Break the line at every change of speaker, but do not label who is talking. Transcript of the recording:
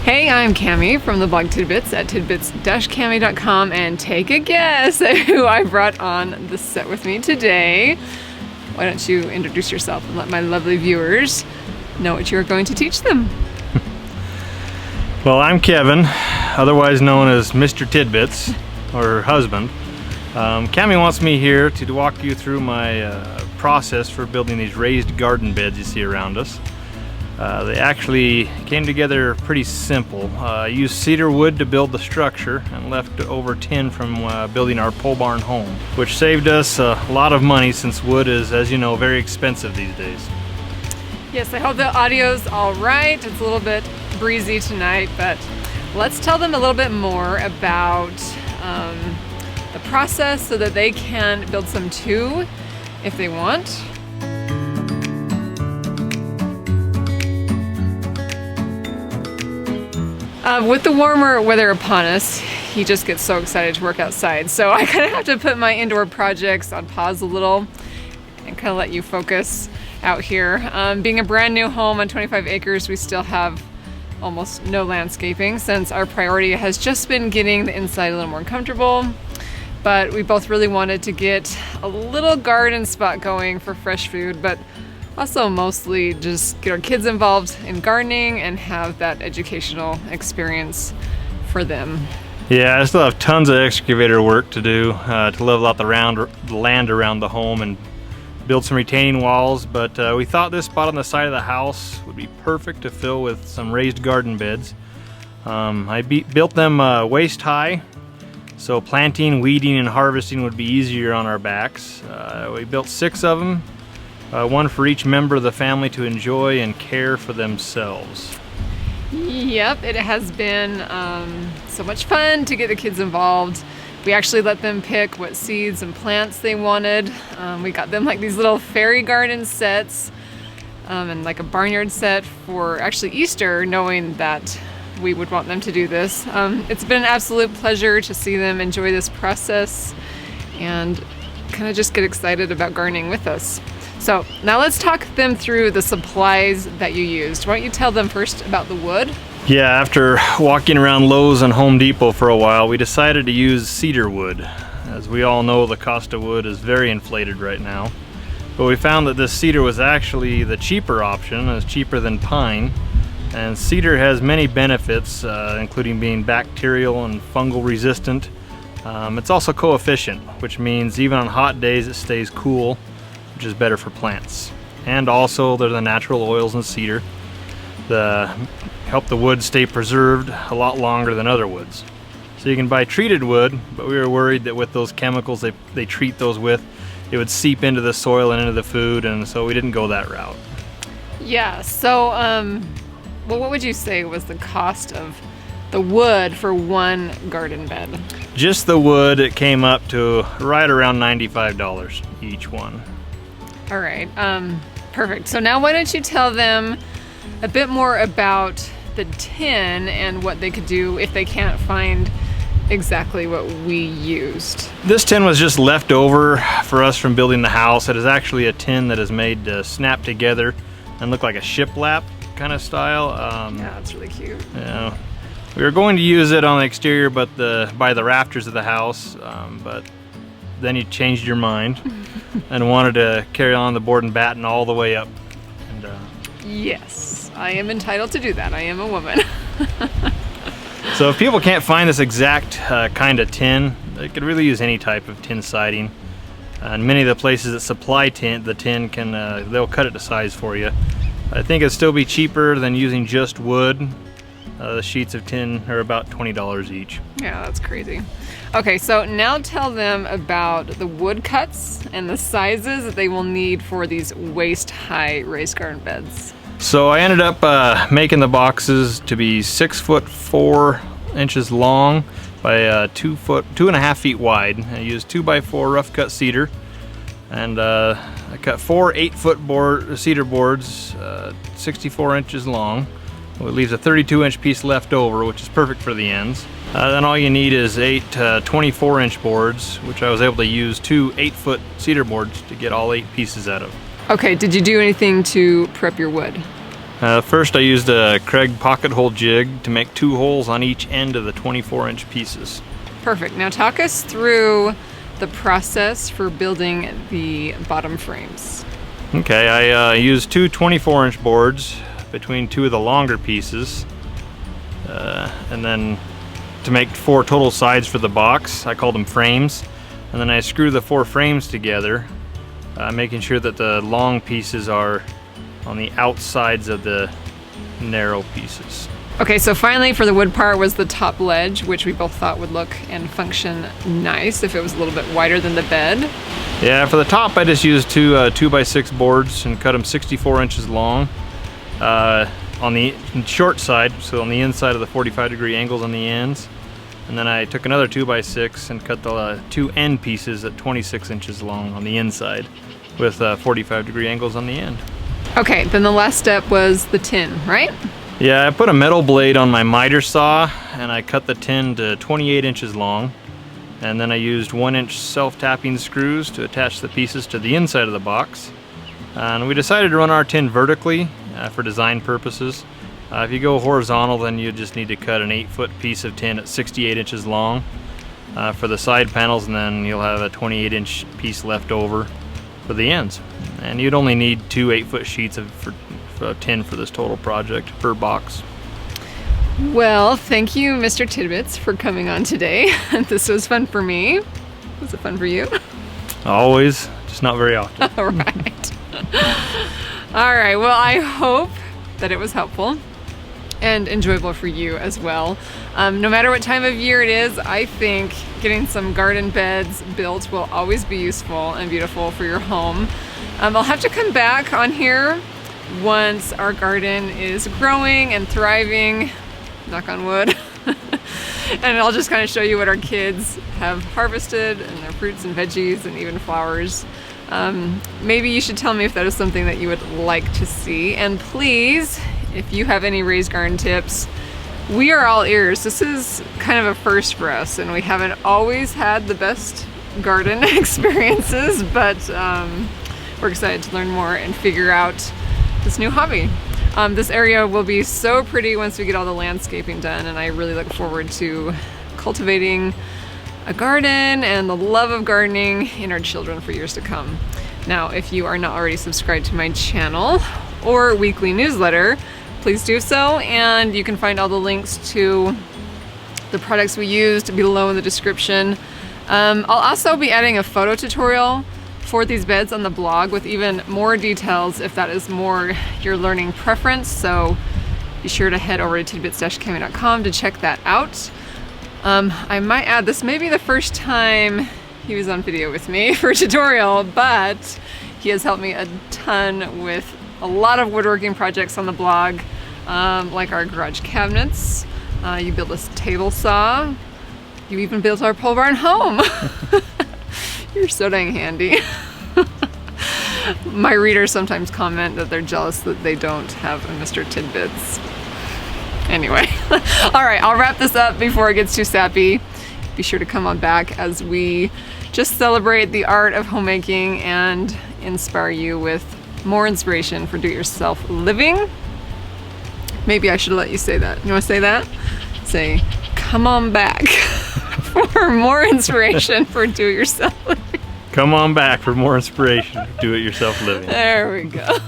Hey, I'm Cami from the blog Tidbits at tidbits-cami.com, and take a guess at who I brought on the set with me today. Why don't you introduce yourself and let my lovely viewers know what you're going to teach them.
Well, I'm Kevin, otherwise known as Mr. Tidbits, or her husband. Cami wants me here to walk you through my process for building these raised garden beds you see around us. They actually came together pretty simple. I used cedar wood to build the structure and left over tin from building our pole barn home, which saved us a lot of money since wood is, as you know, very expensive these days.
Yes, I hope the audio's all right. It's a little bit breezy tonight, but let's tell them a little bit more about the process so that they can build some too if they want. With the warmer weather upon us, he just gets so excited to work outside. So I kind of have to put my indoor projects on pause a little and kind of let you focus out here. Being a brand new home on 25 acres, we still have almost no landscaping since our priority has just been getting the inside a little more comfortable. But we both really wanted to get a little garden spot going for fresh food, but also mostly just get our kids involved in gardening and have that educational experience for them.
Yeah, I still have tons of excavator work to do to level out the land around the home and build some retaining walls, but we thought this spot on the side of the house would be perfect to fill with some raised garden beds. I built them waist high, so planting, weeding, and harvesting would be easier on our backs. We built 6 of them. One for each member of the family to enjoy and care for themselves.
Yep, it has been so much fun to get the kids involved. We actually let them pick what seeds and plants they wanted. We got them like these little fairy garden sets and like a barnyard set for actually Easter, knowing that we would want them to do this. It's been an absolute pleasure to see them enjoy this process and kind of just get excited about gardening with us. So now let's talk them through the supplies that you used. Why don't you tell them first about the wood?
Yeah, after walking around Lowe's and Home Depot for a while, we decided to use cedar wood. As we all know, the cost of wood is very inflated right now. But we found that this cedar was actually the cheaper option. It's cheaper than pine. And cedar has many benefits, including being bacterial and fungal resistant. It's also coefficient, which means even on hot days it stays cool, which is better for plants. And also there's the natural oils in cedar that help the wood stay preserved a lot longer than other woods. So you can buy treated wood, but we were worried that with those chemicals they treat those with, it would seep into the soil and into the food, and so we didn't go that route.
Yeah, so well, what would you say was the cost of the wood for one garden bed?
Just the wood, it came up to right around $95 each one.
All right, perfect. So now why don't you tell them a bit more about the tin and what they could do if they can't find exactly what we used.
This tin was just left over for us from building the house. It is actually a tin that is made to snap together and look like a shiplap kind of style.
Yeah, it's really cute.
Yeah, we were going to use it on the exterior by the rafters of the house, but then you changed your mind and wanted to carry on the board and batten all the way up. And,
yes, I am entitled to do that. I am a woman.
So if people can't find this exact kind of tin, they could really use any type of tin siding. And many of the places that supply the tin can they'll cut it to size for you. I think it'd still be cheaper than using just wood. The sheets of tin are about $20 each.
Yeah, that's crazy. Okay, so now tell them about the wood cuts and the sizes that they will need for these waist-high raised garden beds.
So I ended up making the boxes to be 6 foot 4 inches long by 2.5 feet wide. I used 2x4 rough cut cedar, and I cut 4 8-foot cedar boards, 64 inches long. It leaves a 32-inch piece left over, which is perfect for the ends. Then all you need is 8 24-inch boards, which I was able to use 2 8-foot cedar boards to get all 8 pieces out of.
Okay, did you do anything to prep your wood?
First I used a Kreg pocket hole jig to make 2 holes on each end of the 24-inch pieces.
Perfect. Now talk us through the process for building the bottom frames.
Okay, I used 2 24-inch boards between 2 of the longer pieces, and then to make 4 total sides for the box, I called them frames, and then I screw the 4 frames together, making sure that the long pieces are on the outsides of the narrow pieces.
Okay, so finally for the wood part was the top ledge, which we both thought would look and function nice if it was a little bit wider than the bed.
Yeah, for the top I just used 2 2x6 boards and cut them 64 inches long on the short side, so on the inside of the 45-degree angles on the ends. And then I took another 2x6 and cut the 2 end pieces at 26 inches long on the inside with 45-degree angles on the end.
Okay, then the last step was the tin, right?
Yeah, I put a metal blade on my miter saw and I cut the tin to 28 inches long, and then I used 1-inch self-tapping screws to attach the pieces to the inside of the box. And we decided to run our tin vertically for design purposes. If you go horizontal, then you just need to cut an 8-foot piece of tin at 68 inches long for the side panels, and then you'll have a 28-inch piece left over for the ends. And you'd only need 2 8-foot sheets of tin for this total project per box.
Well, thank you, Mr. Tidbits, for coming on today. This was fun for me. Was it fun for you?
Always, just not very often.
All right. All right, well, I hope that it was helpful and enjoyable for you as well. No matter what time of year it is, I think getting some garden beds built will always be useful and beautiful for your home. I'll have to come back on here once our garden is growing and thriving, knock on wood, and I'll just kind of show you what our kids have harvested and their fruits and veggies and even flowers. Maybe you should tell me if that is something that you would like to see, and please, if you have any raised garden tips, we are all ears. This is kind of a first for us, and we haven't always had the best garden experiences, but we're excited to learn more and figure out this new hobby. This area will be so pretty once we get all the landscaping done, and I really look forward to cultivating a garden and the love of gardening in our children for years to come. Now, if you are not already subscribed to my channel or weekly newsletter, please do so, and you can find all the links to the products we used below in the description. I'll also be adding a photo tutorial for these beds on the blog with even more details if that is more your learning preference, so be sure to head over to tidbits-camping.com to check that out. I might add, this may be the first time he was on video with me for a tutorial, but he has helped me a ton with a lot of woodworking projects on the blog, like our garage cabinets. You built a table saw. You even built our pole barn home. You're so dang handy. My readers sometimes comment that they're jealous that they don't have a Mr. Tidbits. Anyway, all right, I'll wrap this up before it gets too sappy. Be sure to come on back as we just celebrate the art of homemaking and inspire you with more inspiration for do-it-yourself living. Maybe I should let you say that. You want to say that? Say, come on back for more inspiration for do-it-yourself living.
Come on back for more inspiration for do-it-yourself living.
There we go.